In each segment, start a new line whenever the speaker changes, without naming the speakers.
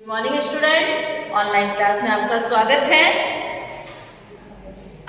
Morning student, online class में आपका स्वागत है।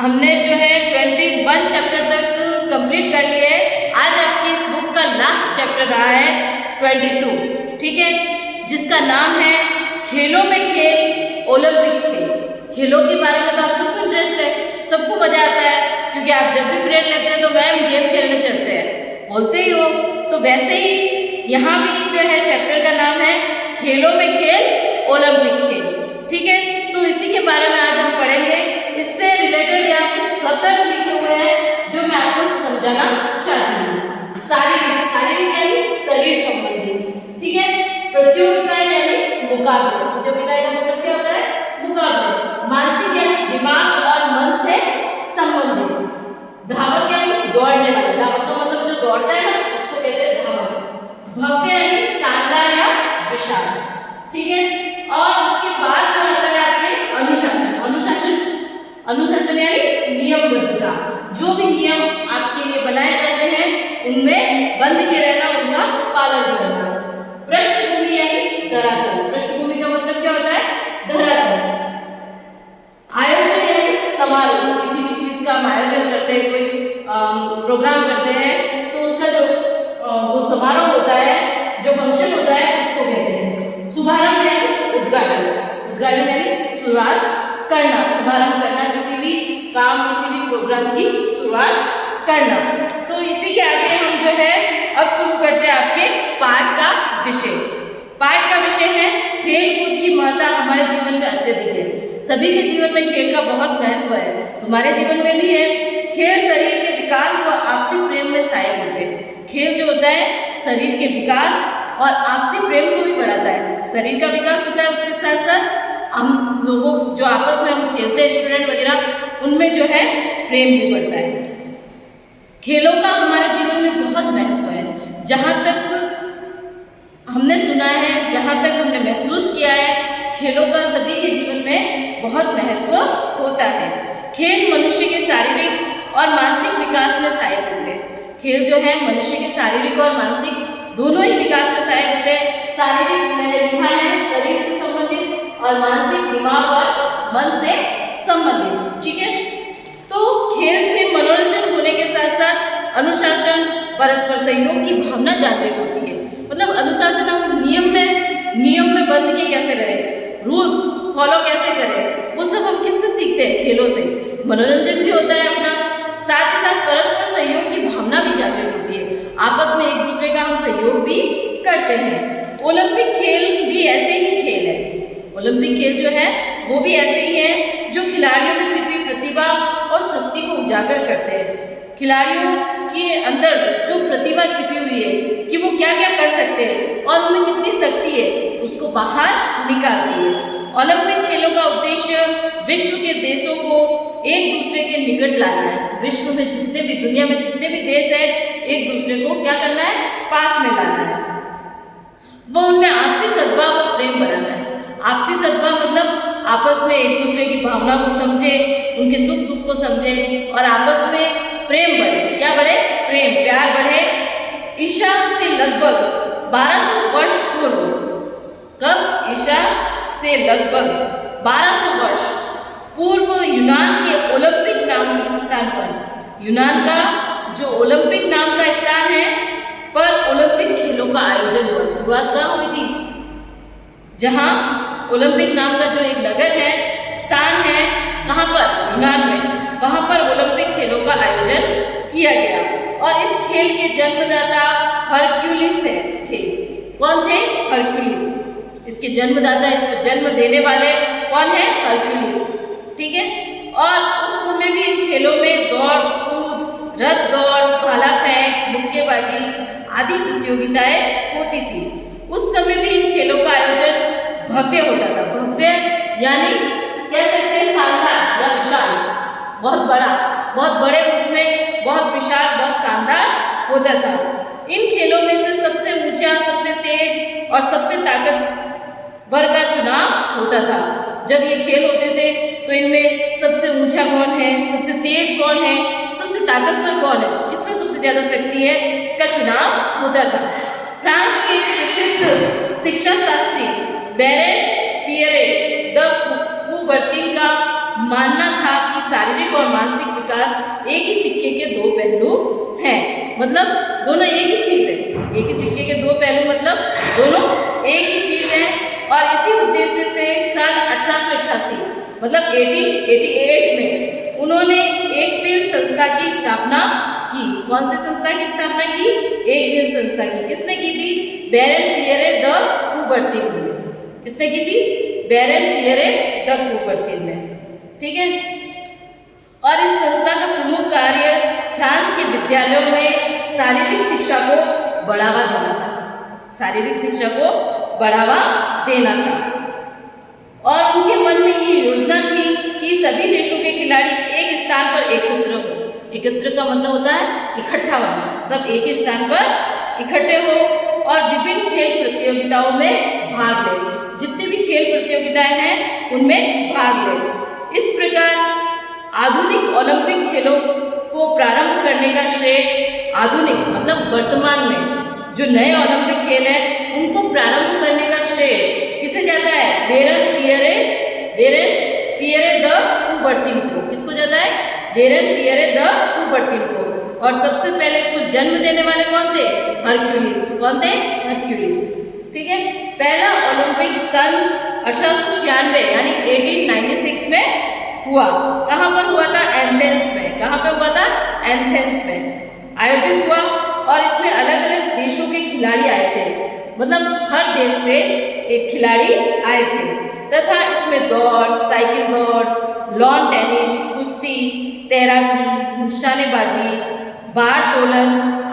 हमने जो है 21 चैप्टर तक कंप्लीट कर लिए। आज आपकी इस बुक का लास्ट चैप्टर रहा है 22, ठीक है, जिसका नाम है खेलों में खेल, ओलंपिक खेल। खेलों के बारे में तो आप सबको इंटरेस्ट है, सबको मजा आता है, क्योंकि आप जब भी पीरियड लेते हैं तो मैम गेम खेलने चलते हैं, बोलते ही हो। तो वैसे ही यहाँ भी जो है चैप्टर का नाम है खेलों में खेल, ओलंपिक खेल, ठीक है। तो इसी के बारे में आज हम पढ़ेंगे। इससे रिलेटेड यहाँ कुछ शब्द लिखे हुए हैं जो मैं आपको समझाना चाहती हूँ। शारीरिक, शारीरिक यानी शरीर संबंधी, ठीक है। प्रतियोगिता यानी मुकाबले, प्रतियोगिता का मतलब क्या होता है? मुकाबले। मानसिक यानी दिमाग और मन से संबंधित। धावक यानी दौड़ने वाला, धावक का मतलब जो दौड़ता है ना उसको कहते हैं धावक। भव्य यानी शानदार या विशाल, ठीक है। और उसके बाद जो आता है आपके अनुशासन। अनुशासन, अनुशासन यानी नियमबद्धता। जो भी नियम आपके लिए बनाए जाते हैं उनमें बंध के रहना, उनका पालन करना। पृष्ठभूमि यानी धरातल। पृष्ठभूमि का मतलब क्या होता है? धरातल। आयोजन यानी समारोह। किसी भी चीज का हम आयोजन करते हैं, कोई प्रोग्राम करते हैं, तो उसका जो वो समारोह होता है, जो फंक्शन होता है, उसको कहते हैं। शुभारंभ यानी उद्घाटन। उद्घाटन यानी शुरुआत करना, शुभारंभ करना, किसी भी काम, किसी भी प्रोग्राम की शुरुआत करना। तो इसी के आगे हम जो है अब शुरू करते हैं आपके पाठ का विषय। पाठ का विषय है खेल कूद की महत्ता हमारे जीवन में अत्यधिक है। सभी के जीवन में खेल का बहुत महत्व है, तुम्हारे जीवन में भी है। खेल शरीर के विकास व आपसी प्रेम में सहायक होते हैं। खेल जो होता है शरीर के विकास और आपसी प्रेम को भी बढ़ाता है। शरीर का विकास होता है, उसके साथ साथ हम लोगों जो आपस में हम खेलते हैं, स्टूडेंट वगैरह, उनमें जो है प्रेम भी बढ़ता है। खेलों का हमारे जीवन में बहुत महत्व है। जहाँ तक हमने सुना है, जहाँ तक हमने महसूस किया है, खेलों का सभी के जीवन में बहुत महत्व होता है। खेल मनुष्य के शारीरिक और मानसिक विकास में सहायक होते हैं। खेल जो है मनुष्य के शारीरिक और मानसिक दोनों ही विकास में सहायक होते हैं। शारीरिक मैंने लिखा है शरीर से संबंधित, और मानसिक दिमाग और मन से संबंधित, ठीक है। तो खेल से मनोरंजन होने के साथ साथ अनुशासन, परस्पर सहयोग की भावना जागृत होती है। मतलब अनुशासन, हम नियम में बंध के कैसे रहे, रूल्स फॉलो कैसे करें, वो सब हम किससे सीखते हैं? खेलों से। मनोरंजन भी होता है अपना, साथ ही साथ परस्पर सहयोग की भावना भी जागृत होती है। आपस में एक दूसरे का हम सहयोग भी करते हैं। ओलंपिक खेल भी ऐसे ही खेल है। ओलंपिक खेल जो है वो भी ऐसे ही है, जो खिलाड़ियों में छिपी प्रतिभा और शक्ति को उजागर करते हैं। खिलाड़ियों के अंदर जो प्रतिभा छिपी हुई है कि वो क्या क्या कर सकते हैं और उनमें कितनी शक्ति है, उसको बाहर निकालती है। ओलंपिक खेलों का उद्देश्य विश्व के देशों को एक दूसरे के निकट लाना है। विश्व में जितने भी, दुनिया में जितने भी देश है, एक दूसरे को क्या करना है? पास में लाना है। वो उनमें आपसी सद्भाव और प्रेम बढ़ाना है। आपसी सद्भाव मतलब आपस में एक दूसरे की भावना को समझे, उनके सुख दुख को समझे, और आपस में प्रेम बढ़े। क्या बढ़े? प्रेम, प्यार बढ़े। ईसा से लगभग 1200 वर्ष पूर्व, कब? ईसा से लगभग 1200 वर्ष पूर्व यूनान के ओलंपिक नाम के स्थान पर, यूनान का जो ओलंपिक नाम का स्थान है पर ओलंपिक खेलों का आयोजन हुआ। शुरुआत कहाँ हुई थी? जहाँ ओलंपिक नाम का जो एक नगर है, स्थान है, कहाँ पर? यूनान में। वहाँ पर ओलंपिक खेलों का आयोजन किया गया। और इस खेल के जन्मदाता हरक्यूलिस थे। कौन थे? हरक्यूलिस। इसके जन्मदाता, इसको जन्म देने वाले कौन है? हरक्यूलिस, ठीक है। और उस समय भी इन खेलों में दौड़ कूद, रथ दौड़, भाला फेंक, मुक्केबाजी आदि प्रतियोगिताएं होती थी। उस समय भी इन खेलों का आयोजन भव्य होता था। भव्य यानी कह सकते हैं शानदार या विशाल, बहुत बड़ा, बहुत बड़े रूप में, बहुत विशाल, बहुत शानदार होता था। इन खेलों में से सबसे ऊंचा, सबसे तेज और सबसे ताकतवर का चुनाव होता था। जब ये खेल होते थे तो इनमें सबसे ऊंचा कौन है, सबसे तेज कौन है, सबसे ताकतवर कौन है, किसमें सबसे ज्यादा शक्ति है, इसका चुनाव होता था। फ्रांस के प्रसिद्ध शिक्षा Shastri Beren Pierre de Coubertin का मानना था कि शारीरिक और मानसिक विकास एक ही सिक्के के दो पहलू हैं। मतलब दोनों एक ही चीज है, एक ही सिक्के के दो पहलू मतलब दोनों एक ही चीज है। और इसी उद्देश्य से सन 1888 मतलब 1888 में उन्होंने एक फील्ड संस्था की स्थापना की। कौन सी संस्था की स्थापना की? एक फील्ड संस्था की। किसने की थी? बैरन पियरे द कुबर्तिन ने। किसने की थी? बैरन पियरे द कुबर्तिन ने। ठीक है। और इस संस्था का प्रमुख कार्य फ्रांस के विद्यालयों में शारीरिक शिक्षा को बढ़ावा देना था। शारीरिक शिक्षा को बढ़ावा देना था। और उनके मन में ये योजना थी कि सभी देशों के खिलाड़ी एक स्थान पर एकत्र हो। एकत्र का मतलब होता है इकट्ठा होना। सब एक ही स्थान पर इकट्ठे हो और विभिन्न खेल प्रतियोगिताओं में भाग ले। जितनी भी खेल प्रतियोगिताएं हैं उनमें भाग ले। इस प्रकार आधुनिक ओलंपिक खेलों को प्रारंभ करने का श्रेय आधुनिक मतलब वर्तमान में जो नए ओलंपिक खेल हैं उनको प्रारंभ करने का श्रेय किसे जाता है? बैरन पियरे द कुबर्तिन को। किसको जाता है? बैरन पियरे द कुबर्तिन को। और सबसे पहले इसको जन्म देने वाले कौन थे? हरक्यूलिस। कौन थे? हरक्यूलिस। ठीक है। पहला ओलंपिक सन 1896 यानी 1896 में हुआ। कहाँ पर हुआ था? एथेंस में। कहाँ पे हुआ था? एथेंस में आयोजित हुआ। और इसमें अलग अलग देशों के खिलाड़ी आए थे। मतलब हर देश से एक खिलाड़ी आए थे तथा इसमें दौड़, साइकिल दौड़, लॉन टेनिस, कुश्ती, तैराकी, निशानेबाजी, भार तोलन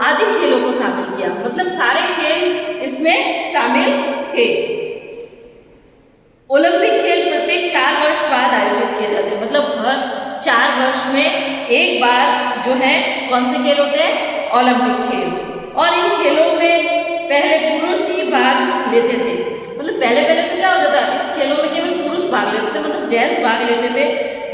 आदि खेलों को शामिल किया। मतलब सारे खेल इसमें शामिल थे। ओलंपिक खेल प्रत्येक 4 वर्ष बाद आयोजित किए जाते हैं। मतलब हर 4 वर्ष में एक बार जो है कौन से खेल होते हैं? ओलंपिक खेल। और इन खेलों में पहले पुरुष ही भाग लेते थे। मतलब पहले तो क्या होता था? इस खेलों में केवल पुरुष भाग लेते थे, मतलब जेंट्स भाग लेते थे।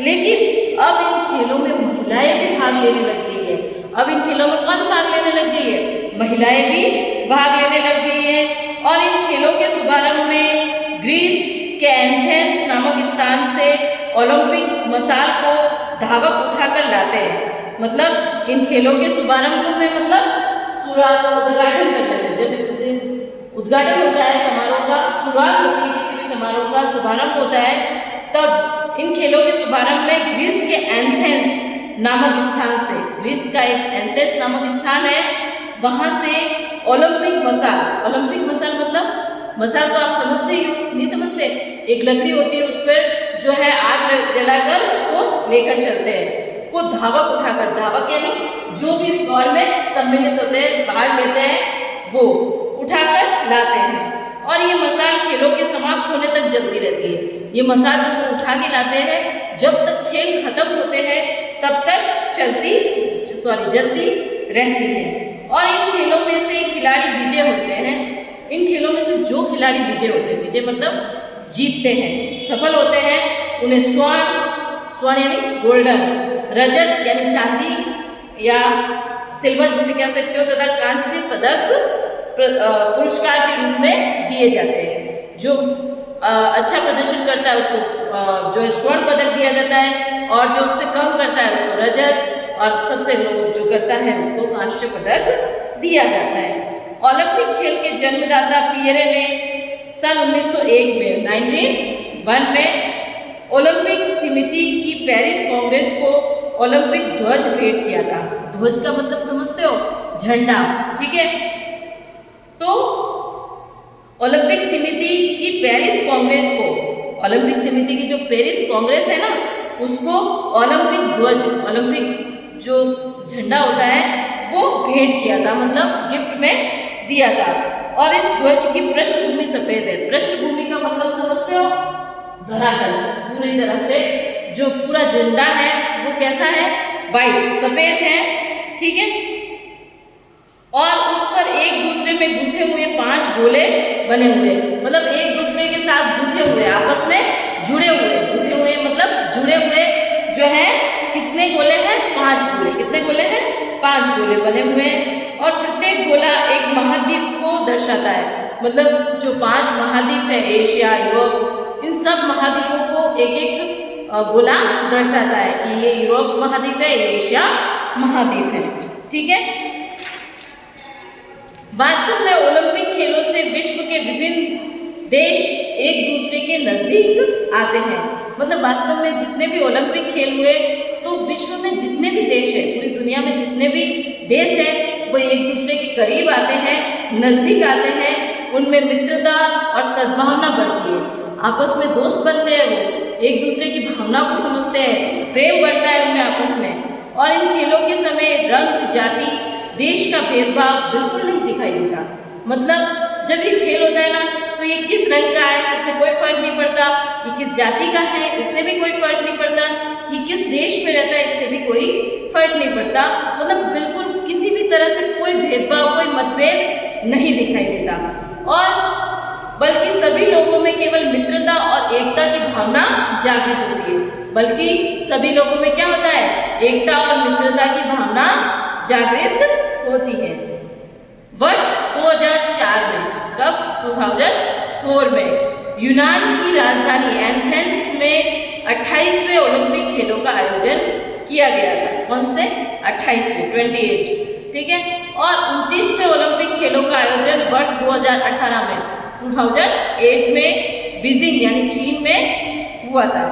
लेकिन अब इन खेलों में महिलाएं भी भाग लेने लग गई है। अब इन खेलों में कौन भाग लेने लग गई है? महिलाएं भी भाग लेने लग गई है। और इन खेलों के शुभारंभ में ग्रीस के एथेंस नामक स्थान से ओलंपिक मशाल को धावक उठाकर लाते हैं। मतलब इन खेलों के शुभारंभ में मतलब शुरुआत उद्घाटन करने में, जब इस उद्घाटन होता है समारोह का, शुरुआत होती है किसी भी समारोह का, शुभारंभ होता है, तब इन खेलों के शुभारंभ में ग्रीस के एथेंस नामक स्थान से, ग्रीस का एक एथेंस नामक स्थान है, वहां से ओलंपिक मशाल। ओलंपिक मशाल मतलब मशाल तो आप समझते ही हो, नहीं समझते? एक लकड़ी होती है, उस पर जो है आग जलाकर उसको लेकर चलते हैं, को धावक उठाकर, धावक यानी जो भी इस दौड़ में सम्मिलित होते हैं, भाग लेते हैं, वो उठाकर लाते हैं। और ये मशाल खेलों के समाप्त होने तक जलती रहती है। ये मशाल जब वो उठा के लाते हैं, जब तक खेल खत्म होते हैं तब तक जलती रहती है। और इन खेलों में से खिलाड़ी विजय होते हैं। इन खेलों में से जो खिलाड़ी विजय होते हैं, विजय मतलब जीतते हैं, सफल होते हैं, उन्हें स्वर्ण यानी गोल्डन, रजत यानी चांदी या सिल्वर जिसे कह सकते हो, तथा कांस्य पदक पुरस्कार के रूप में दिए जाते हैं। जो अच्छा प्रदर्शन करता है उसको जो है स्वर्ण पदक दिया जाता है, और जो उससे कम करता है उसको रजत, और सबसे जो करता है उसको कांस्य पदक दिया जाता है। ओलंपिक खेल के जन्मदाता पियरे ने सन 1901 में ओलंपिक समिति की पेरिस कांग्रेस को ओलंपिक ध्वज भेंट किया था। ध्वज का मतलब समझते हो? झंडा। ठीक है। तो ओलंपिक समिति की पेरिस कांग्रेस को, ओलंपिक समिति की जो पेरिस कांग्रेस है ना, उसको ओलंपिक ध्वज, ओलंपिक जो झंडा होता है वो भेंट किया था, मतलब गिफ्ट में दिया था। और इस ध्वज की पृष्ठभूमि सफेद है। पृष्ठभूमि का मतलब समझते हो? धरातल, पूरी तरह से जो पूरा झंडा है वो कैसा है? वाइट, सफेद है। ठीक है। और उस पर एक दूसरे में गूंथे हुए 5 गोले बने हुए, मतलब एक दूसरे के साथ गूंथे हुए, आपस में जुड़े हुए, गूंथे हुए मतलब जुड़े हुए जो है, कितने गोले हैं? 5 गोले। कितने गोले हैं? 5 गोले बने हुए हैं। और प्रत्येक गोला एक महाद्वीप को दर्शाता है। मतलब जो 5 महाद्वीप है, एशिया, यूरोप, इन सब महाद्वीपों को एक एक गोला दर्शाता है कि ये यूरोप महाद्वीप है, ये एशिया महाद्वीप है। ठीक है, वास्तव में ओलंपिक खेलों से विश्व के विभिन्न देश एक दूसरे के नजदीक आते हैं। मतलब वास्तव में जितने भी ओलंपिक खेल हुए तो विश्व में जितने भी देश है, पूरी दुनिया में जितने भी देश हैं वो एक दूसरे के करीब आते हैं, नजदीक आते हैं, उनमें मित्रता और सद्भावना बढ़ती है, आपस में दोस्त बनते हैं, वो एक दूसरे की भावना को समझते हैं, प्रेम बढ़ता है उनमें आपस में। और इन खेलों के समय रंग, जाति, देश का भेदभाव बिल्कुल नहीं दिखाई देता। मतलब जब ये खेल होता है ना तो ये किस रंग का है इससे कोई फर्क नहीं पड़ता, ये किस जाति का है इससे भी कोई फर्क नहीं पड़ता, ये किस देश में रहता है इससे भी कोई फर्क नहीं पड़ता। मतलब बिल्कुल किसी भी तरह से कोई भेदभाव, कोई मतभेद नहीं दिखाई देता, और बल्कि सभी लोगों में केवल मित्रता और एकता की भावना जागृत होती है। बल्कि सभी लोगों में क्या होता है, एकता और मित्रता की भावना जागृत होती है। वर्ष 2004 में, कब, 2004 में यूनान की राजधानी एथेंस में 28वें ओलंपिक खेलों का आयोजन किया गया था। कौन से? 28वें, 28, ठीक है। और 29वें ओलंपिक खेलों का आयोजन वर्ष 2018 में, 2008 में बीजिंग यानी चीन में हुआ था।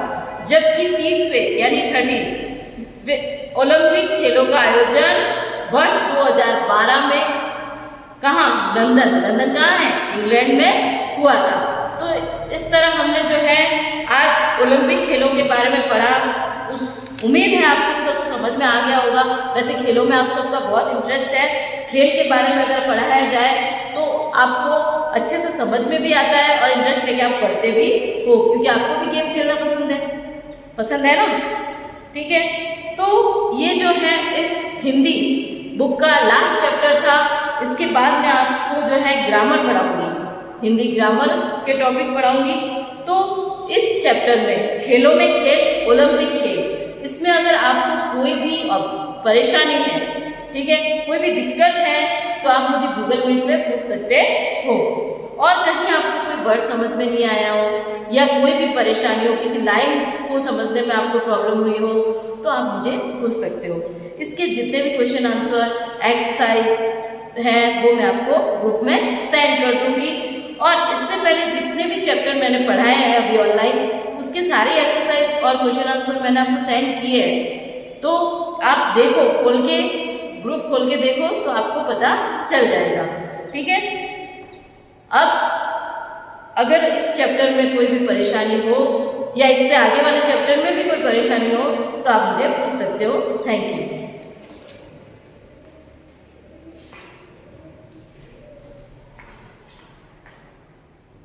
जबकि 30वें यानी 30 ओलंपिक खेलों का आयोजन वर्ष 2012 में कहाँ? लंदन। लंदन कहाँ है? इंग्लैंड में हुआ था। तो इस तरह हमने जो है आज ओलंपिक खेलों के बारे में पढ़ा। उम्मीद है आपको सब समझ में आ गया होगा। वैसे खेलों में आप सबका बहुत इंटरेस्ट है, खेल के बारे में अगर पढ़ाया जाए तो आपको अच्छे से समझ में भी आता है और इंटरेस्ट लेके आप पढ़ते भी हो, क्योंकि आपको भी गेम खेलना पसंद है ना, ठीक है। तो ये जो है इस हिंदी बुक का लास्ट चैप्टर था। इसके बाद मैं आपको जो है ग्रामर पढ़ाऊंगी, हिंदी ग्रामर के टॉपिक पढ़ाऊंगी। तो इस चैप्टर में खेलों में खेल, ओलंपिक खेल, इसमें अगर आपको कोई भी परेशानी है, ठीक है, कोई भी दिक्कत है तो आप मुझे गूगल मीट पे पूछ सकते हो। और कहीं आपको कोई वर्ड समझ में नहीं आया हो या कोई भी परेशानी हो, किसी लाइन को समझने में आपको प्रॉब्लम हुई हो तो आप मुझे पूछ सकते हो। इसके जितने भी क्वेश्चन आंसर एक्सरसाइज हैं वो मैं आपको ग्रुप में सेंड कर दूंगी। और इससे पहले जितने भी चैप्टर मैंने पढ़ाए हैं अभी ऑनलाइन, उसके सारे एक्सरसाइज और क्वेश्चन आंसर मैंने आपको सेंड किए हैं। तो आप देखो, खोल के ग्रुप खोल के देखो तो आपको पता चल जाएगा, ठीक है। अब अगर इस चैप्टर में कोई भी परेशानी हो या इससे आगे वाले चैप्टर में भी कोई परेशानी हो तो आप मुझे पूछ सकते हो। Thank you.